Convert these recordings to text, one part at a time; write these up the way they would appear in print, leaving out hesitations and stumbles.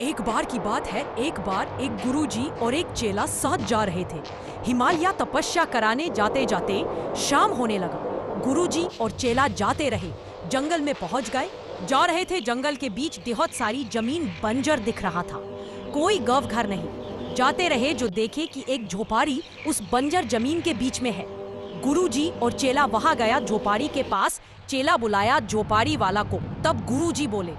एक बार की बात है, एक बार एक गुरुजी और एक चेला साथ जा रहे थे। हिमालय तपस्या कराने जाते जाते शाम होने लगा। गुरुजी और चेला जाते रहे, जंगल में पहुंच गए। जा रहे थे, जंगल के बीच बहुत सारी जमीन बंजर दिख रहा था, कोई गव घर नहीं। जाते रहे, जो देखे कि एक झोपड़ी उस बंजर जमीन के बीच में है। गुरुजी और चेला वहां गया झोपड़ी के पास। चेला बुलाया झोपड़ी वाला को। तब गुरुजी बोले,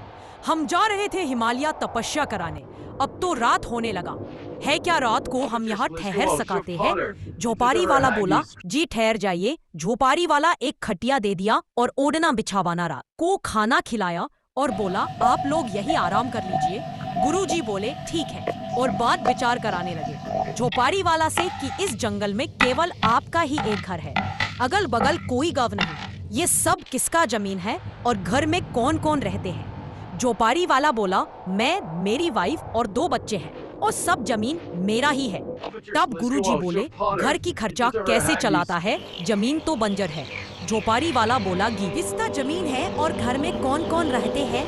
हम जा रहे थे हिमालय तपस्या कराने, अब तो रात होने लगा है, क्या रात को हम यहाँ ठहर सकाते हैं? झोपड़ी वाला बोला, जी ठहर जाइए। झोपड़ी वाला एक खटिया दे दिया और ओढ़ना बिछावाना रात को खाना खिलाया और बोला, आप लोग यही आराम कर लीजिए। गुरुजी बोले ठीक है, और बात विचार कराने लगे झोपड़ी वाला से कि इस जंगल में केवल आपका ही एक घर है, अगल बगल कोई गांव नहीं, ये सब किसका जमीन है और घर में कौन कौन रहते हैं? झोपड़ी वाला बोला, मैं, मेरी वाइफ और 2 बच्चे हैं और सब जमीन मेरा ही है। तब गुरुजी बोले, घर की खर्चा कैसे चलाता है, जमीन तो बंजर है। झोपड़ी वाला बोला, इसका जमीन है और घर में कौन कौन रहते हैं?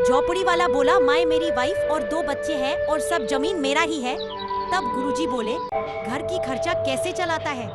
झोपड़ी वाला बोला, मैं, मेरी वाइफ और 2 बच्चे हैं और सब जमीन मेरा ही है। तब गुरुजी बोले, घर की खर्चा कैसे चलाता है,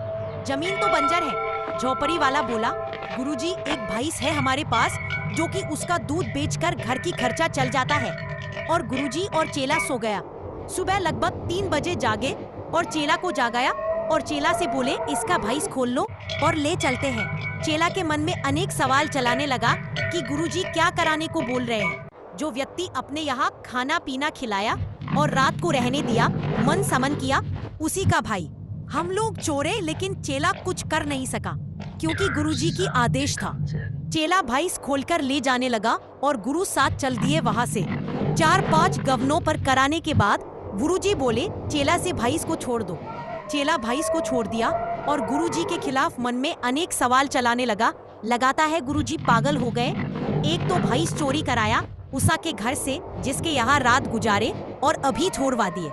जमीन तो बंजर है। झोपड़ी वाला बोला, गुरुजी एक भैंस है हमारे पास जो कि उसका दूध बेचकर घर की खर्चा चल जाता है। और गुरुजी और चेला सो गया। सुबह लगभग 3 बजे जागे और चेला को जागाया और चेला से बोले, इसका भैंस खोल लो और ले चलते हैं। चेला के मन में अनेक सवाल चलाने लगा कि गुरुजी क्या कराने को बोल रहे हैं। जो व्यक्ति अपने यहाँ खाना पीना खिलाया और रात को रहने दिया, मन समन किया, उसी का भाई। हम लोग चोरे, लेकिन चेला कुछ कर नहीं सका क्योंकि गुरुजी की आदेश था। चेला भैंस खोलकर ले जाने लगा और गुरु साथ चल दिए वहां से। 4-5 गवनों पर कराने के बाद गुरुजी बोले, चेला से भैंस को छोड़ दो। चेला भैंस को छोड़ दिया और गुरुजी के खिलाफ मन में अनेक सवाल चलाने लगा। लगाता है गुरुजी पागल हो गए। एक तो भैंस चोरी कराया उषा के घर से, जिसके यहाँ रात गुजारे, और अभी छोड़वा दिए।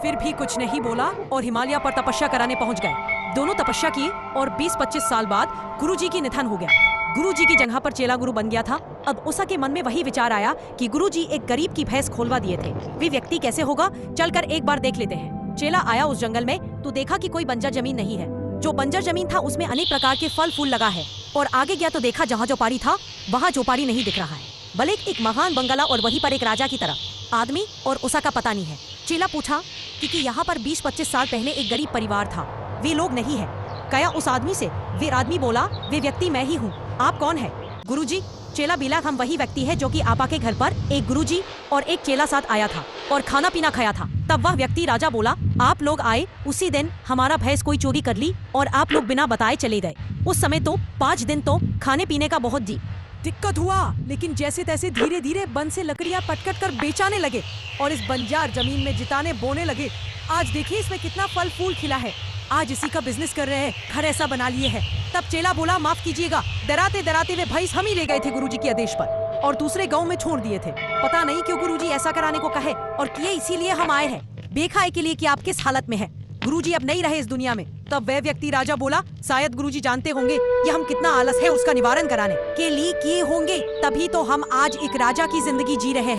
फिर भी कुछ नहीं बोला और हिमालय पर तपस्या कराने पहुंच गए। दोनों तपस्या किए और 20-25 साल बाद गुरुजी की निधन हो गया। गुरुजी की जगह पर चेला गुरु बन गया था। अब उषा के मन में वही विचार आया कि गुरुजी एक गरीब की भैंस खोलवा दिए थे, वे व्यक्ति कैसे होगा, चलकर एक बार देख लेते हैं। चेला आया उस जंगल में तो देखा कि कोई बंजर जमीन नहीं है। जो बंजर जमीन था उसमें अनेक प्रकार के फल फूल लगा है। और आगे गया तो देखा जहाँ झोपड़ी था वहाँ झोपड़ी नहीं दिख रहा है, बल्कि एक महान बंगला और वहीं पर एक राजा की तरह। आदमी और उषा का पता नहीं है। चेला पूछा कि यहाँ पर 20-25 साल पहले एक गरीब परिवार था, वे लोग नहीं है। कया उस आदमी से। वे आदमी बोला, वे व्यक्ति मैं ही हूँ, आप कौन है? गुरुजी। चेला बिला, हम वही व्यक्ति है जो कि आपा के घर पर एक गुरुजी और एक चेला साथ आया था और खाना पीना खाया था। तब वह व्यक्ति राजा बोला, आप लोग आए उसी दिन हमारा भैंस कोई चोरी कर ली और आप लोग बिना बताए चले गए। उस समय तो 5 दिन तो खाने पीने का बहुत दिक्कत हुआ, लेकिन जैसे तैसे धीरे धीरे वन से लकड़ियां पटकट कर बेचाने लगे और इस बंजार जमीन में जिताने बोने लगे। आज देखिए इसमें कितना फल फूल खिला है, आज इसी का बिजनेस कर रहे हैं, घर ऐसा बना लिए है। तब चेला बोला, माफ कीजिएगा, डराते डराते वे भैंस हम ही ले गए थे गुरुजी के आदेश पर और दूसरे गांव में छोड़ दिए थे। पता नहीं क्यों गुरुजी ऐसा कराने को कहे और किए, इसीलिए हम आए हैं बेखाए के लिए कि आप किस हालत में है। गुरुजी अब नहीं रहे इस दुनिया में। तब वह व्यक्ति राजा बोला, शायद गुरुजी जानते होंगे कि हम कितना आलस है, उसका निवारण कराने के लिए किए होंगे, तभी तो हम आज एक राजा की जिंदगी जी रहे हैं।